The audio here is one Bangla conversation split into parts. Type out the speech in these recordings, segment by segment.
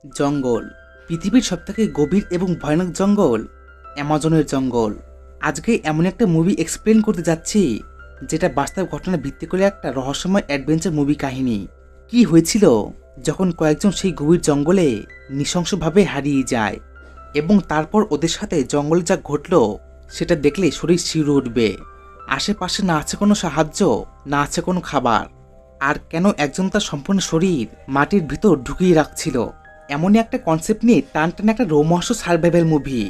জঙ্গল, পৃথিবীর সবথেকে গভীর এবং ভয়ানক জঙ্গল অ্যামাজনের জঙ্গল। আজকে এমন একটা মুভি এক্সপ্লেন করতে যাচ্ছি যেটা বাস্তব ঘটনা ভিত্তি করে একটা রহস্যময় অ্যাডভেঞ্চার মুভি কাহিনী। কি হয়েছিল যখন কয়েকজন সেই গভীর জঙ্গলে নৃশংসভাবে হারিয়ে যায় এবং তারপর ওদের সাথে জঙ্গলে যা ঘটলো সেটা দেখলে শরীর শিউরে উঠবে। আশেপাশে না আছে কোনো সাহায্য, না আছে কোনো খাবার, আর কেন একজন তার সম্পূর্ণ শরীর মাটির ভিতর ঢুকিয়ে রাখছিল। এমনই একটা কনসেপ্ট নিয়ে টান একটা রোমহর্ষ সার্ভাইভাল মুভি।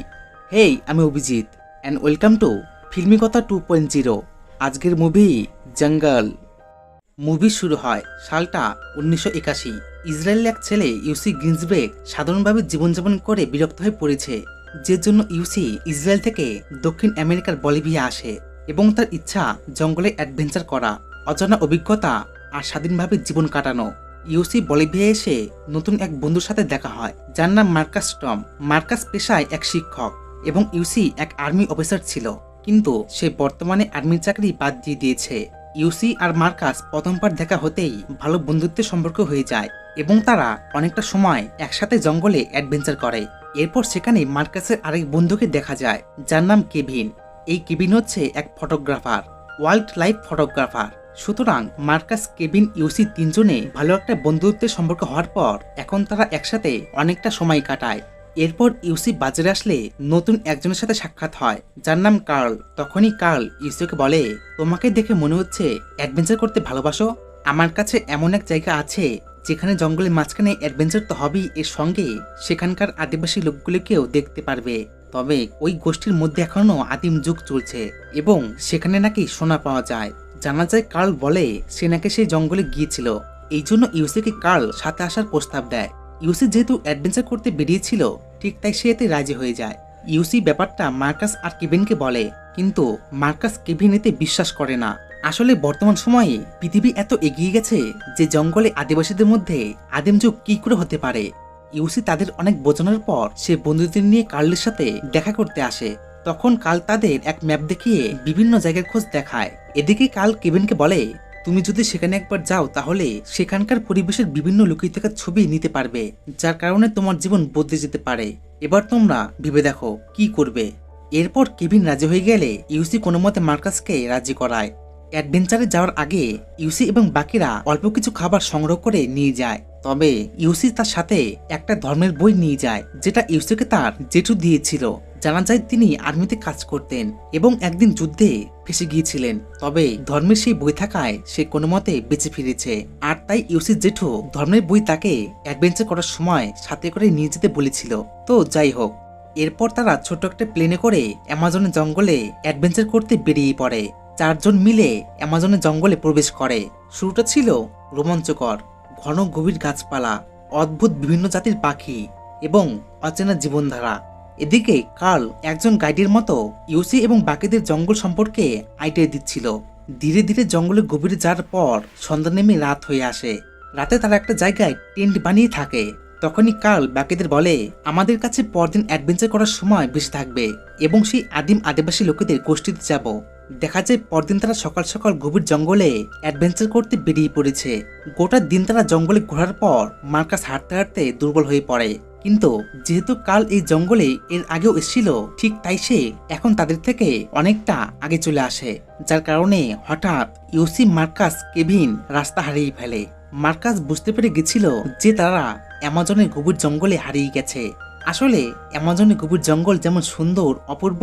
হেই, আমি Abhijit and welcome to Filmikta 2.0। আজকের মুভি জঙ্গল। মুভি শুরু হয় সালটা 1981। ইসরায়েলের এক ছেলে ইউসি গ্রিন্সবেক সাধারণভাবে জীবনযাপন করে বিরক্ত হয়ে পড়েছে, যে জন্য ইউসি ইসরায়েল থেকে দক্ষিণ আমেরিকার বলিভিয়া আসে এবং তার ইচ্ছা জঙ্গলে অ্যাডভেঞ্চার করা, অজানা অভিজ্ঞতা আর স্বাধীনভাবে জীবন কাটানো। ইউসি বলিভিয়া এসে নতুন এক বন্ধুর সাথে দেখা হয় যার নাম মার্কাস টম। মার্কাস পেশায় এক শিক্ষক এবং ইউসি এক আর্মি অফিসার ছিল, কিন্তু সে বর্তমানে আর্মির চাকরি বাদ দিয়ে দিয়েছে। ইউসি আর মার্কাস প্রথমবার দেখা হতেই ভালো বন্ধুত্বের সম্পর্ক হয়ে যায় এবং তারা অনেকটা সময় একসাথে জঙ্গলে অ্যাডভেঞ্চার করে। এরপর সেখানে মার্কাসের আরেক বন্ধুকে দেখা যায় যার নাম কেভিন। এই কেভিন হচ্ছে এক ফটোগ্রাফার, ওয়াইল্ড লাইফ ফটোগ্রাফার। সুতরাং মার্কাস, কেভিন, ইউসি তিনজনে ভালো একটা বন্ধুত্বের সম্পর্ক হওয়ার পর এখন তারা একসাথে অনেকটা সময় কাটায়। এরপর ইউসি বাজারে আসলে নতুন একজনের সাথে সাক্ষাৎ হয় যার নাম কার্ল। তখনই কার্ল ইউসিকে বলে, তোমাকে দেখে মনে হচ্ছে অ্যাডভেঞ্চার করতে ভালোবাসো। আমার কাছে এমন এক জায়গা আছে যেখানে জঙ্গলের মাঝখানে অ্যাডভেঞ্চার তো হবেই, এর সঙ্গে সেখানকার আদিবাসী লোকগুলিকেও দেখতে পারবে। তবে ওই গোষ্ঠীর মধ্যে এখনো আদিম যুগ চলছে এবং সেখানে নাকি সোনা পাওয়া যায়। জানা যায় কার্ল বলে সে নাকি সেই জঙ্গলে গিয়েছিল, এই জন্য ইউসিকে কার্ল সাথে আসার প্রস্তাব দেয়। ইউসি যেহেতু অ্যাডভেঞ্চার করতে বেরিয়েছিল, ঠিক তাই সে এতে রাজি হয়ে যায়। ইউসি ব্যাপারটা মার্কাস আর কেভিনকে বলে, কিন্তু মার্কাস কেভিন এতে বিশ্বাস করে না। আসলে বর্তমান সময়ে পৃথিবী এত এগিয়ে গেছে যে জঙ্গলে আদিবাসীদের মধ্যে আদিম যুগ কি করে হতে পারে। ইউসি তাদের অনেক বোঝানোর পর সে বন্ধুদের নিয়ে কার্লের সাথে দেখা করতে আসে। তখন কার্ল তাদের এক ম্যাপ দেখিয়ে বিভিন্ন জায়গার খোঁজ দেখায়। এদিকে কার্ল কেভিনকে বলে, তুমি যদি সেখানে একবার যাও তাহলে সেখানকার পরিবেশের বিভিন্ন লুকিয়ে থাকা ছবি নিতে পারবে, যার কারণে তোমার জীবন বদলে যেতে পারে। এবার তোমরা ভেবে দেখো কি করবে। এরপর কেভিন রাজি হয়ে গেলে ইউসি কোনো মতে মার্কাসকে রাজি করায়। অ্যাডভেঞ্চারে যাওয়ার আগে ইউসি এবং বাকিরা অল্প কিছু খাবার সংগ্রহ করে নিয়ে যায়। তবে ইউসি তার সাথে একটা ধর্মের বই নিয়ে যায় যেটা ইউসিকে তার জেঠু দিয়েছিল। জানা যায় তিনি আর্মিতে কাজ করতেন এবং একদিন যুদ্ধে ফেসে গিয়েছিলেন। তবে ধর্মের সেই বই থাকায় সে কোনো মতে বেঁচে ফিরেছে, আর তাই ইউসির জেঠু ধর্মের বই তাকে অ্যাডভেঞ্চার করার সময় সাথে করে নিয়ে যেতে বলেছিল। তো যাই হোক, এরপর তারা ছোট একটা প্লেনে করে অ্যামাজনের জঙ্গলে অ্যাডভেঞ্চার করতে বেরিয়ে পড়ে। চারজন মিলে অ্যামাজনের জঙ্গলে প্রবেশ করে। শুরুটা ছিল রোমাঞ্চকর, ঘন গভীর গাছপালা, অদ্ভুত বিভিন্ন জাতির পাখি এবং অচেনা জীবনধারা। এদিকে কার্ল একজন গাইডের মতো ইউসি এবং বাকিদের জঙ্গল সম্পর্কে আইডিয়া দিচ্ছিল। ধীরে ধীরে জঙ্গলে গভীরে যাওয়ার পর সন্ধ্যা নেমে রাত হয়ে আসে। রাতে তারা একটা জায়গায় টেন্ট বানিয়ে থাকে। তখনই কার্ল বাকিদের বলে, আমাদের কাছে পরদিন অ্যাডভেঞ্চার করার সময় বেশি থাকবে এবং সেই আদিম আদিবাসী লোকেদের গোষ্ঠীতে যাব। দেখা যায় পরদিন তারা সকাল সকাল গভীর জঙ্গলে অ্যাডভেঞ্চার করতে বেরিয়ে পড়েছে। গোটা দিন তারা জঙ্গলে ঘোরার পর মার্কাস হাঁটতে হাঁটতে দুর্বল হয়ে পড়ে, কিন্তু যেহেতু কাল এই জঙ্গলে এর আগেও এসেছিল, ঠিক তাই সে এখন তাদের থেকে অনেকটা আগে চলে আসে, যার কারণে হঠাৎ ইউসি, মার্কাস, কেভিন রাস্তা হারিয়ে ফেলে। মার্কাস বুঝতে পেরে গেছিল যে তারা অ্যামাজনের গভীর জঙ্গলে হারিয়ে গেছে। আসলে অ্যামাজনের গভীর জঙ্গল যেমন সুন্দর অপূর্ব,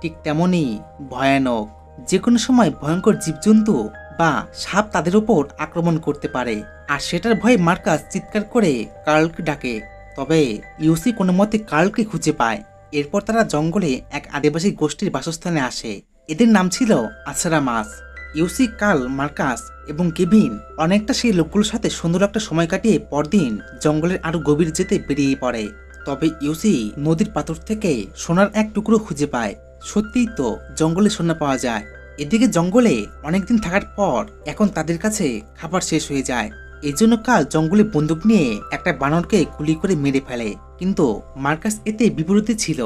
ঠিক তেমনই ভয়ানক। যে কোনো সময় ভয়ঙ্কর জীবজন্তু বা সাপ তাদের উপর আক্রমণ করতে পারে, আর সেটার ভয়ে মার্কাস চিৎকার করে কার্লকে ডাকে। তবে ইউসি কোনো মতে কার্লকে খুঁজে পায়। এরপর তারা জঙ্গলে এক আদিবাসী গোষ্ঠীর বাসস্থানে আসে। এদের নাম ছিল আছারামাস। ইউসি, কার্ল, মার্কাস এবং কেভিন অনেকটা সেই লোকগুলোর সাথে সুন্দর একটা সময় কাটিয়ে পরদিন জঙ্গলের আরো গভীর যেতে বেরিয়ে পড়ে। তবে ইউসি নদীর পাথর থেকে সোনার এক টুকরো খুঁজে পায়। সত্যিই তো জঙ্গলে সোনা পাওয়া যায়। এদিকে জঙ্গলে অনেকদিন থাকার পর এখন তাদের কাছে খাবার শেষ হয়ে যায়। এই জন্য কাল জঙ্গলে বন্দুক নিয়ে একটা বানরকে গুলি করে মেরে ফেলে, কিন্তু মার্কাস এতে বিপরীতে ছিল।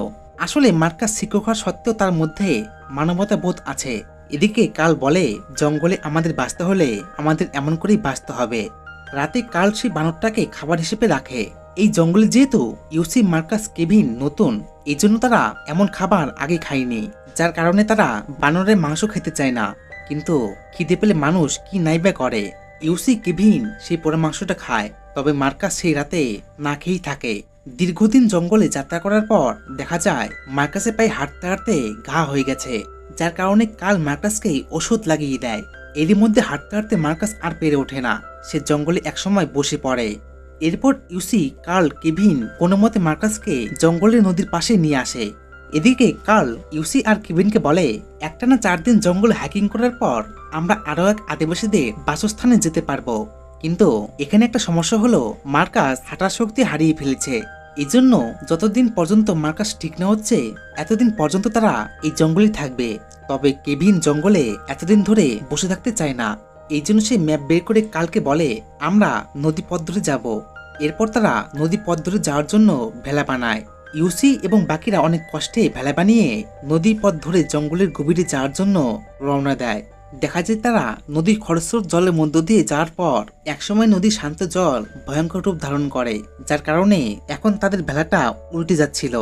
আসলে মার্কাস শিক্ষক হওয়া সত্ত্বেও তার মধ্যে মানবতা বোধ আছে। এদিকে কাল বলে, জঙ্গলে আমাদের বাঁচতে হলে আমাদের এমন করেই বাঁচতে হবে। রাতে কাল সেই বানরটাকে খাবার হিসেবে রাখে। এই জঙ্গলে যেহেতু ইউসি, মার্কাস, কেভিন নতুন, এই জন্য তারা এমন খাবার আগে খায়নি, যার কারণে তারা বানরের মাংস খেতে চায় না। কিন্তু খিদে পেলে মানুষ কি নাইবা করে। ইউসি, কেভিন সেই পোড়া মাংসটা খায়, তবে মার্কাস সেই রাতে না খেয়েই থাকে। দীর্ঘদিন জঙ্গলে যাত্রা করার পর দেখা যায় মার্কাসের পায়ে হাঁটতে হাঁটতে ঘা হয়ে গেছে, যার কারণে কাল মার্কাসকে ওষুধ লাগিয়ে দেয়। এরই মধ্যে হাঁটতে হাঁটতে মার্কাস আর পেরে ওঠে না, সে জঙ্গলে একসময় বসে পড়ে। এরপর ইউসি, কার্ল, কেভিন কোনো মতে মার্কাসকে জঙ্গলের নদীর পাশে নিয়ে আসে। এদিকে কার্ল ইউসি আর কেভিনকে বলে, একটানা 4 দিন জঙ্গলে হাইকিং করার পর আমরা আরো এক আদিবাসীদের বাসস্থানে যেতে পারবো। কিন্তু এখানে একটা সমস্যা হলো, মার্কাস হাঁটার শক্তি হারিয়ে ফেলেছে। এজন্য যতদিন পর্যন্ত মার্কাস ঠিক না হচ্ছে এতদিন পর্যন্ত তারা এই জঙ্গলেই থাকবে। তবে কেভিন জঙ্গলে এতদিন ধরে বসে থাকতে চায় না, এই জন্য সে ম্যাপ বের করে কালকে বলে আমরা নদী পথ ধরে যাব। এরপর তারা নদী পথ ধরে যাওয়ার জন্য ভেলা বানায়। ইউসি এবং বাকিরা অনেক কষ্টে ভেলা বানিয়ে নদী পথ ধরে জঙ্গলের গভীরে যাওয়ার জন্য রওনা দেয়। দেখা যায় তারা নদীর খরস্রোত জলের মধ্য দিয়ে যাওয়ার পর একসময় নদীর শান্ত জল ভয়ঙ্কর রূপ ধারণ করে, যার কারণে এখন তাদের ভেলাটা উল্টে যাচ্ছিল।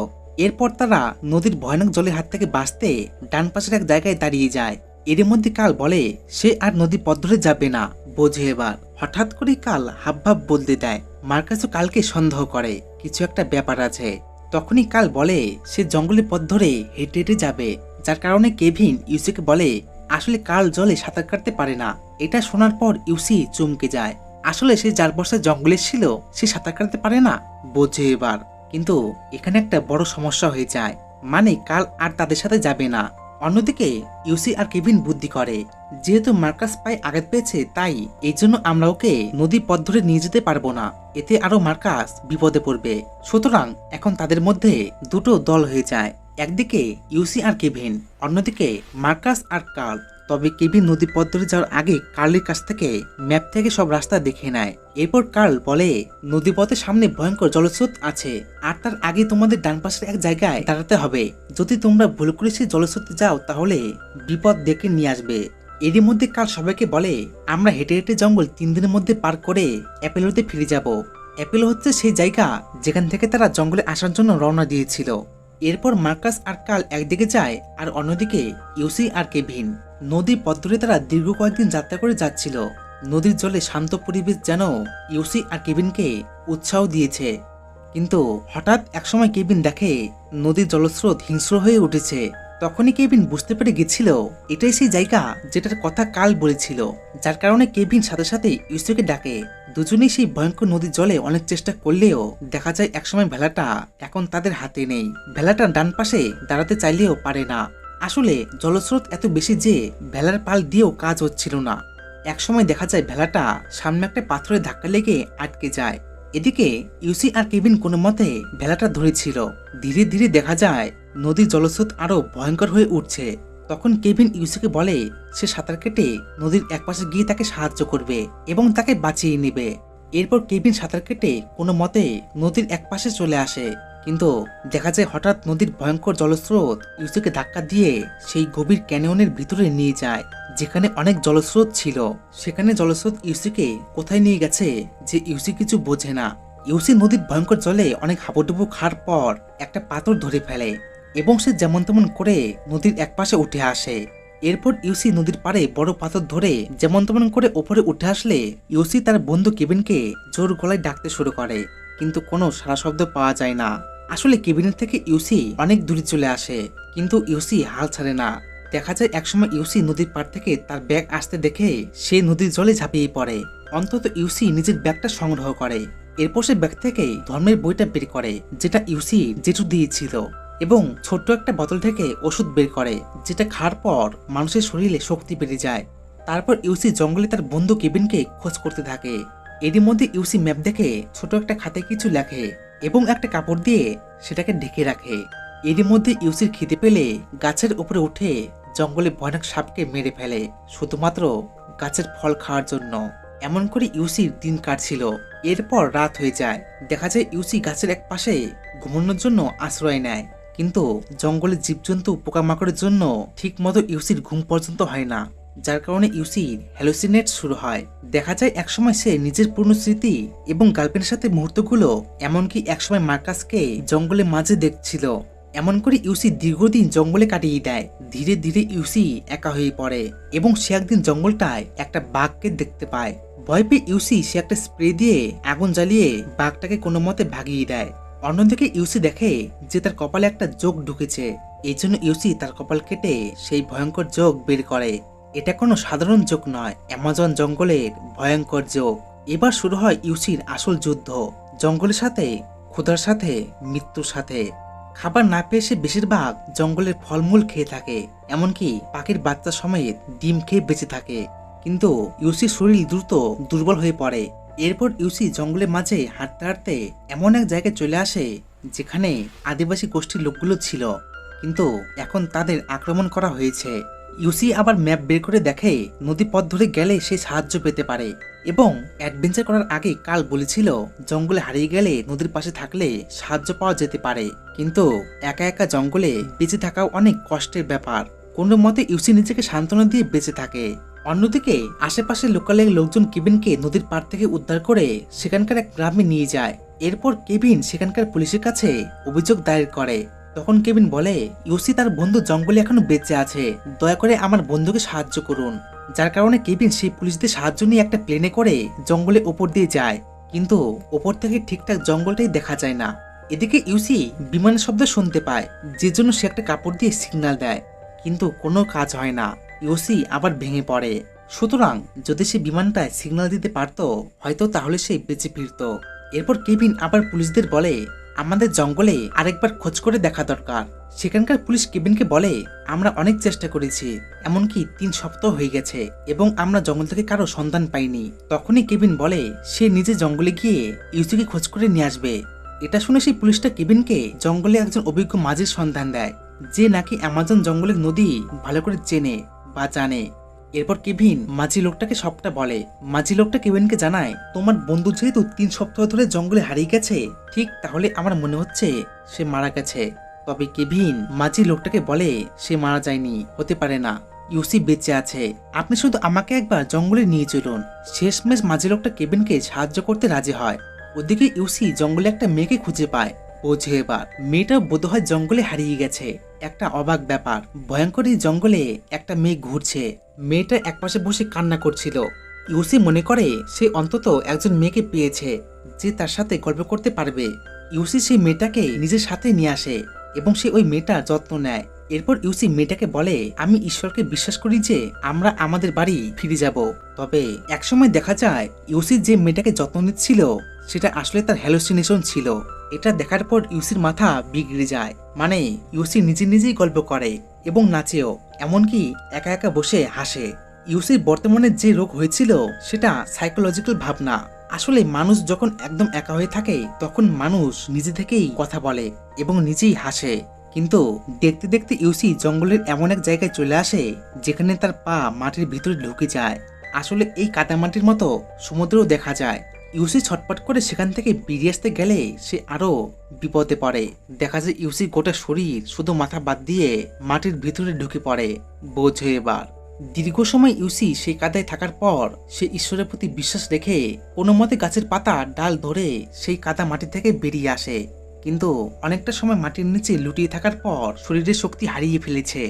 এরপর তারা নদীর ভয়ানক জলের হাত থেকে বাঁচতে ডান পাশের এক জায়গায় দাঁড়িয়ে যায়। এর মধ্যে কাল বলে সে আর নদী পথ ধরে যাবে না, বোঝে এবার। হঠাৎ করে কাল হাবভাব বলতে দেয়। মার্কাসও কালকে সন্দেহ করে কিছু একটা ব্যাপার আছে। তখনই কাল বলে সে জঙ্গলের পথ ধরে হেঁটে হেঁটে যাবে, যার কারণে কেভিন ইউসিকে বলে আসলে কাল জলে সাঁতার কাটতে পারে না। এটা শোনার পর ইউসি চমকে যায়। আসলে সে 4 বছর জঙ্গলে ছিল, সে সাঁতার কাটতে পারে না, বোঝে এবার। কিন্তু এখানে একটা বড় সমস্যা হয়ে যায়, মানে কাল আর তাদের সাথে যাবে না। অন্যদিকে ইউসি আর কেভিন বুদ্ধি করে, যেহেতু মার্কাস পায়ে আঘাত পেয়েছে তাই এই জন্য আমরা ওকে নদী পথ ধরে নিয়ে যেতে পারবো না, এতে আরো মার্কাস বিপদে পড়বে। সুতরাং এখন তাদের মধ্যে দুটো দল হয়ে যায়, একদিকে ইউসি আর কেভিন, অন্যদিকে মার্কাস আর কার্ল। তবে কেভিন নদী পথ ধরে যাওয়ার আগে কার্লের কাছ থেকে ম্যাপ থেকে সব রাস্তা দেখে নেয়। এরপর কার্ল বলে নদী পথের সামনে ভয়ঙ্কর জলস্রোত আছে, আর তার আগে তোমাদের ডান পাশের এক জায়গায় দাঁড়াতে হবে। যদি তোমরা ভুল করে সেই জলস্রোতে যাও তাহলে বিপদ ডেকে নিয়ে আসবে। এরই মধ্যে কার্ল সবাইকে বলে আমরা হেঁটে হেঁটে জঙ্গল 3 দিনের মধ্যে পার করে অ্যাপেলোতে ফিরে যাব। অ্যাপেলো হচ্ছে সেই জায়গা যেখান থেকে তারা জঙ্গলে আসার জন্য রওনা দিয়েছিল। এরপর মার্কাস আর কার্ল একদিকে যায় আর অন্যদিকে ইউসি আর কেভিন। নদীর পথ ধরে তারা দীর্ঘ কয়েকদিন যাত্রা করে যাচ্ছিল। নদীর জলে শান্ত পরিবেশ যেন ইউসি আর কেভিনকে উৎসাহ দিয়েছে। কিন্তু হঠাৎ একসময় কেভিন দেখে নদীর জলস্রোত হিংস্র হয়ে উঠেছে। তখনই কেভিন বুঝতে পেরে গেছিল এটাই সেই জায়গা যেটার কথা কাল বলেছিল, যার কারণে কেভিন সাথে সাথে ইউসিকে ডাকে। দুজনেই সেই ভয়ঙ্কর নদীর জলে অনেক চেষ্টা করলেও দেখা যায় একসময় ভেলাটা এখন তাদের হাতে নেই। ভেলাটা ডান পাশে দাঁড়াতে চাইলেও পারে না। আসলে জলস্রোত এত বেশি যে ভেলার পাল দিয়েও কাজ হচ্ছিল না। একসময় দেখা যায় ভেলাটা সামনে একটা পাথরের ধাক্কা লেগে আটকে যায়। এদিকে ইউসি আর কেভিন কোনো মতে ভেলাটা ধরেছিল। ধীরে ধীরে দেখা যায় নদীর জলস্রোত আরো ভয়ঙ্কর হয়ে উঠছে। তখন কেভিন ইউসিকে বলে সে সাঁতার কেটে নদীর একপাশে গিয়ে তাকে সাহায্য করবে এবং তাকে বাঁচিয়ে নেবে। এরপর কেভিন সাঁতার কেটে কোনো মতে নদীর একপাশে চলে আসে, কিন্তু দেখা যায় হঠাৎ নদীর ভয়ঙ্কর জলস্রোত ইউসিকে ধাক্কা দিয়ে সেই গভীর ক্যানিয়নের ভিতরে নিয়ে যায়, যেখানে অনেক জলস্রোত ছিল। সেখানে জলস্রোত ইউসিকে কোথায় নিয়ে গেছে যে ইউসি কিছু বোঝে না। ইউসি নদীর ভয়ঙ্কর জলে অনেক হাবুডুবু খাওয়ার পর একটা পাথর ধরে ফেলে এবং সে যেমন তেমন করে নদীর একপাশে উঠে আসে। এরপর ইউসি নদীর পাড়ে বড় পাথর ধরে যেমন তেমন করে ওপরে উঠে আসলে ইউসি তার বন্ধু কেভিনকে জোর গলায় ডাকতে শুরু করে, কিন্তু কোনো সাড়া শব্দ পাওয়া যায় না। আসলে কেভিনের থেকে ইউসি অনেক দূরে চলে আসে, কিন্তু ইউসি হাল ছাড়ে না। দেখা যায় একসময় ইউসি নদীর পাড় থেকে তার ব্যাগ আসতে দেখে সে নদীর জলে ঝাঁপিয়ে পড়ে। অন্তত ইউসি নিজের ব্যাগটা সংগ্রহ করে। এরপর সে ব্যাগ থেকে ধর্মের বইটা বের করে যেটা ইউসি জেঠু দিয়েছিল, এবং ছোট্ট একটা বোতল থেকে ওষুধ বের করে যেটা খাওয়ার পর মানুষের শরীরে শক্তি বেড়ে যায়। তারপর ইউসি জঙ্গলে তার বন্ধু কেভিনকে খোঁজ করতে থাকে। এরই মধ্যে ইউসি ম্যাপ দেখে ছোট একটা খাতে কিছু লেখে এবং একটা কাপড় দিয়ে সেটাকে ঢেকে রাখে। এরই মধ্যে ইউসির খিদে পেলে গাছের উপরে উঠে জঙ্গলে ভয়ানক সাপকে মেরে ফেলে শুধুমাত্র গাছের ফল খাওয়ার জন্য। এমন করে ইউসির দিন কাটছিল। এরপর রাত হয়ে যায়। দেখা যায় ইউসি গাছের এক পাশে ঘুমানোর জন্য আশ্রয় নেয়, কিন্তু জঙ্গলের জীবজন্তু পোকামাকড়ের জন্য ঠিক মতো ইউসির ঘুম পর্যন্ত হয় না। যার কারণে ইউসির হ্যালুসিনেট শুরু হয়। দেখা যায় একসময় সে নিজের পূর্ণ স্মৃতি এবং গার্লফ্রেন্ডের সাথে মুহূর্তগুলো, এমনকি একসময় মার্কাসকে জঙ্গলের মাঝে দেখছিল। এমন করে ইউসি দীর্ঘদিন জঙ্গলে কাটিয়ে দেয়। ধীরে ধীরে ইউসি একা হয়ে পড়ে এবং সে একদিন জঙ্গলটায় একটা বাঘকে দেখতে পায়। ভয় পেয়ে ইউসি সে একটা স্প্রে দিয়ে আগুন জ্বালিয়ে বাঘটাকে কোনো মতে ভাগিয়ে দেয়। অন্যদিকে ইউসি দেখে যে তার কপালে একটা যোগ ঢুকেছে। এই জন্য ইউসি তার কপাল কেটে সেই ভয়ঙ্কর যোগ বের করে। এটা কোনো সাধারণ যোগ নয়, অ্যামাজন জঙ্গলের ভয়ঙ্কর যোগ। এবার শুরু হয় ইউসির আসল যুদ্ধ, জঙ্গলের সাথে, ক্ষুধার সাথে, মৃত্যুর সাথে। খাবার না পেয়ে সে বেশিরভাগ জঙ্গলের ফলমূল খেয়ে থাকে, এমনকি পাখির বাচ্চা সমেত ডিম খেয়ে বেঁচে থাকে। কিন্তু ইউসির শরীর দ্রুত দুর্বল হয়ে পড়ে। এরপর ইউসি জঙ্গলের মাঝে হাঁটতে হাঁটতে এমন এক জায়গায় চলে আসে যেখানে আদিবাসী গোষ্ঠীর লোকগুলো ছিল, কিন্তু এখন তাদের আক্রমণ করা হয়েছে। ইউসি আবার ম্যাপ বের করে দেখে নদী পথ ধরে গেলে সে সাহায্য পেতে পারে, এবং অ্যাডভেঞ্চার করার আগে কাল বলেছিল জঙ্গলে হারিয়ে গেলে নদীর পাশে থাকলে সাহায্য পাওয়া যেতে পারে। কিন্তু একা একা জঙ্গলে বেঁচে থাকাও অনেক কষ্টের ব্যাপার। কোনো মতে ইউসি নিজেকে সান্ত্বনা দিয়ে বেঁচে থাকে। অন্যদিকে আশেপাশে লোকালয়ের লোকজন কেভিনকে নদীর পাড় থেকে উদ্ধার করে সেখানকার এক গ্রামে নিয়ে যায়। এরপর কেভিন সেখানকার পুলিশের কাছে অভিযোগ দায়ের করে। তখন কেভিন বলে ইউসি তার বন্ধু জঙ্গলে এখনো বেঁচে আছে, দয়া করে আমার বন্ধুকে সাহায্য করুন। যার কারণে কেভিন সেই পুলিশদের সাহায্য নিয়ে একটা প্লেনে করে জঙ্গলে ওপর দিয়ে যায়, কিন্তু ওপর থেকে ঠিকঠাক জঙ্গলটাই দেখা যায় না। এদিকে ইউসি বিমানের শব্দ শুনতে পায়, যে জন্য সে একটা কাপড় দিয়ে সিগন্যাল দেয়, কিন্তু কোনো কাজ হয় না। ইউসি আবার ভেঙে পড়ে। সুতরাং যদি সে বিমানটায় সিগন্যাল দিতে পারত, হয়তো তাহলে সে বেঁচে ফিরত। এরপর কেভিন আবার পুলিশদের বলে আমাদের জঙ্গলে আরেকবার খোঁজ করে দেখা দরকার। সেখানকার পুলিশ কেভিনকে বলে আমরা অনেক চেষ্টা করেছি, এমনকি 3 সপ্তাহ হয়ে গেছে এবং আমরা জঙ্গল থেকে কারো সন্ধান পাইনি। তখনই কেভিন বলে সে নিজে জঙ্গলে গিয়ে ইউসিকে খোঁজ করে নিয়ে আসবে। এটা শুনে সেই পুলিশটা কেভিনকে জঙ্গলে একজন অভিজ্ঞ মাঝির সন্ধান দেয়, যে নাকি অ্যামাজন জঙ্গলের নদী ভালো করে চেনে বা জানে। এরপর কেভিন মাঝি লোকটাকে সবটা বলে। মাঝি লোকটা কেভিনকে জানায় তোমার বন্ধু যেহেতু 3 সপ্তাহ ধরে জঙ্গলে হারিয়ে গেছে, ঠিক তাহলে আমার মনে হচ্ছে সে মারা গেছে। তবে কেভিন মাঝি লোকটাকে বলে সে মারা যায়নি, হতে পারে না, ইউসি বেঁচে আছে, আপনি শুধু আমাকে একবার জঙ্গলে নিয়ে চলুন। শেষমেশ মাঝি লোকটা কেভিনকে সাহায্য করতে রাজি হয়। ওদিকে ইউসি জঙ্গলে একটা মেয়েকে খুঁজে পায়। বোঝে এবার মেয়েটা বোধহয় জঙ্গলে হারিয়ে গেছে। একটা অবাক ব্যাপার, ভয়ঙ্কর এই জঙ্গলে একটা মেয়ে ঘুরছে। মেয়েটা একপাশে বসে কান্না করছিল। ইউসি মনে করে সে অন্তত একজন মেয়েকে পেয়েছে যে তার সাথে গল্প করতে পারবে। ইউসি সেই মেয়েটাকে নিজের সাথে নিয়ে আসে এবং সে ওই মেয়েটার যত্ন নেয়। এরপর ইউসি মেয়েটাকে বলে আমি ঈশ্বরকে বিশ্বাস করি যে আমরা আমাদের বাড়ি ফিরে যাব। তবে একসময় দেখা যায় ইউসি যে মেয়েটাকে যত্ন নিচ্ছিল সেটা আসলে তার হ্যালুসিনেশন ছিল। এটা দেখার পর ইউসির মাথা বিগড়ে যায়। মানে ইউসি নিজে নিজেই গল্প করে এবং নাচেও, এমনকি একা একা বসে হাসে। ইউসির বর্তমানে যে রোগ হয়েছিল সেটা সাইকোলজিক্যাল ভাবনা। আসলে মানুষ যখন একদম একা হয়ে থাকে তখন মানুষ নিজে থেকেই কথা বলে এবং নিজেই হাসে। কিন্তু দেখতে দেখতে ইউসি জঙ্গলের এমন এক জায়গায় চলে আসে যেখানে তার পা মাটির ভিতরে ঢুকে যায়। আসলে এই কাদামাটির মতো সমুদ্রও দেখা যায়। ইউসি ছটপট করে সেখান থেকে বেরিয়ে আসতে গেলে সে আরো বিপদে পড়ে। দেখা যায় ইউসির গোটা শরীর শুধু মাথা বাদ দিয়ে মাটির ভিতরে ঢুকে পড়ে। বোঝে এবার দীর্ঘ সময় ইউসি সেই কাদায় থাকার পর সে ঈশ্বরের প্রতি বিশ্বাস রেখে কোনো মতে গাছের পাতা ডাল ধরে সেই কাদা মাটি থেকে বেরিয়ে আসে। কিন্তু অনেকটা সময় মাটির নিচে লুটিয়ে থাকার পর শরীরের শক্তি হারিয়ে ফেলেছে।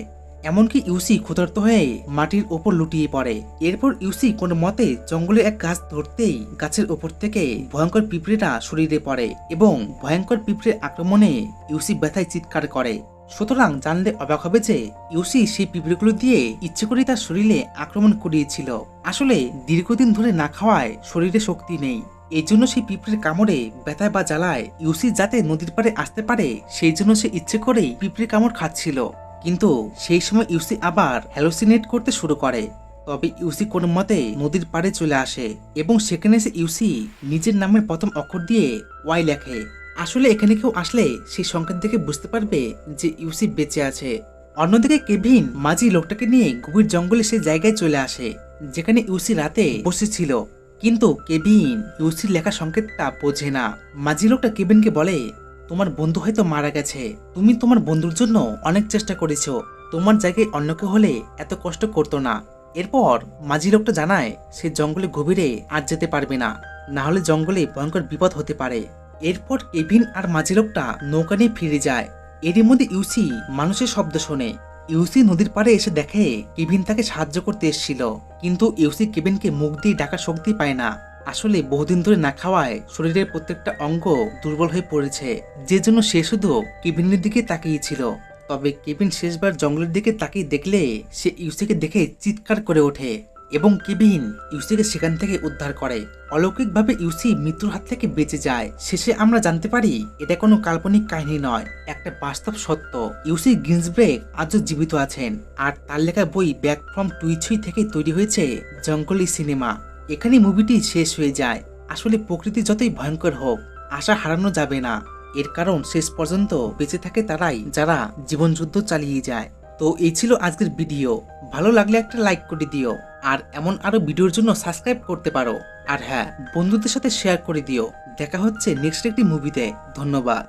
এমনকি ইউসি ক্ষুধার্ত হয়ে মাটির ওপর লুটিয়ে পড়ে। এরপর ইউসি কোনো মতে জঙ্গলে এক গাছ ধরতেই গাছের ওপর থেকে ভয়ঙ্কর পিঁপড়েটা শরীরে পড়ে এবং ভয়ঙ্কর পিঁপড়ের আক্রমণে ইউসি ব্যথায় চিৎকার করে। সুতরাং জানলে অবাক হবে যে ইউসি সেই পিঁপড়েগুলো দিয়ে ইচ্ছে করে তার শরীরে আক্রমণ করিয়েছিল। আসলে দীর্ঘদিন ধরে না খাওয়ায় শরীরে শক্তি নেই, এই জন্য সেই পিঁপড়ের কামড়ে ব্যথায় বা জ্বালায় ইউসি যাতে নদীর পাড়ে আসতে পারে সেই জন্য সে ইচ্ছে করেই পিঁপড়ের কামড় খাচ্ছিল। কিন্তু সেই সময় ইউসি আবার হ্যালুসিনেট করতে শুরু করে। তবে ইউসি কোনো মতে নদীর পাড়ে চলে আসে এবং সেখানে এসে ইউসি নিজের নামের প্রথম অক্ষর দিয়ে ওয়াই লেখে। আসলে এখানে কেউ আসলে সেই সংকেত দেখে বুঝতে পারবে যে ইউসি বেঁচে আছে। অন্যদিকে কেভিন মাঝি লোকটাকে নিয়ে গভীর জঙ্গলে সেই জায়গায় চলে আসে যেখানে ইউসি রাতে বসেছিল। কিন্তু কেভিন ইউসির লেখা সংকেতটা বোঝে না। মাঝি লোকটা কেভিনকে বলে তোমার বন্ধু হয়তো মারা গেছে, তুমি তোমার বন্ধুর জন্য অনেক চেষ্টা করেছো, তোমার জায়গায় অন্য কেউ হলে এত কষ্ট করতো না। এরপর মাঝি লোকটা জানায় সে জঙ্গলে গভীরে আর যেতে পারবে না, না হলে জঙ্গলে ভয়ঙ্কর বিপদ হতে পারে। এরপর কেভিন আর মাঝি লোকটা নৌকা নিয়ে ফিরে যায়। এরই মধ্যে ইউসি মানুষের শব্দ শোনে। ইউসি নদীর পাড়ে এসে দেখে কেভিন তাকে সাহায্য করতে এসেছিল, কিন্তু ইউসি কেভিনকে মুখ দিয়ে ডাকার শক্তি পায় না। আসলে বহুদিন ধরে না খাওয়ায় শরীরের প্রত্যেকটা অঙ্গ দুর্বল হয়ে পড়েছে, যে জন্য সে শুধু কেভিনের দিকে তাকিয়েছিল। তবে কেভিন শেষবার জঙ্গলের দিকে তাকিয়ে দেখলে সে ইউসিকে দেখে চিৎকার করে ওঠে এবং কেভিন ইউসিকে সেখান থেকে উদ্ধার করে। অলৌকিকভাবে ইউসি মৃত্যুর হাত থেকে বেঁচে যায়। শেষে আমরা জানতে পারি এটা কোনো কাল্পনিক কাহিনী নয়, একটা বাস্তব সত্য। ইউসি গিন্সব্রেগ আজও জীবিত আছেন, আর তার লেখা বই ব্যাক ফ্রম টুইছুই থেকে তৈরি হয়েছে জঙ্গলি সিনেমা। এখানে মুভিটি শেষ হয়ে যায়। আসলে প্রকৃতি যতই ভয়ঙ্কর হোক, আশা হারানো যাবে না। এর কারণ শেষ পর্যন্ত বেঁচে থাকে তারাই যারা জীবনযুদ্ধ চালিয়ে যায়। তো এই ছিল আজকের ভিডিও। ভালো লাগলে একটা লাইক করে দিও, আর এমন আরো ভিডিওর জন্য সাবস্ক্রাইব করতে পারো। আর হ্যাঁ, বন্ধুদের সাথে শেয়ার করে দিও। দেখা হচ্ছে নেক্সট একটি মুভিতে। ধন্যবাদ।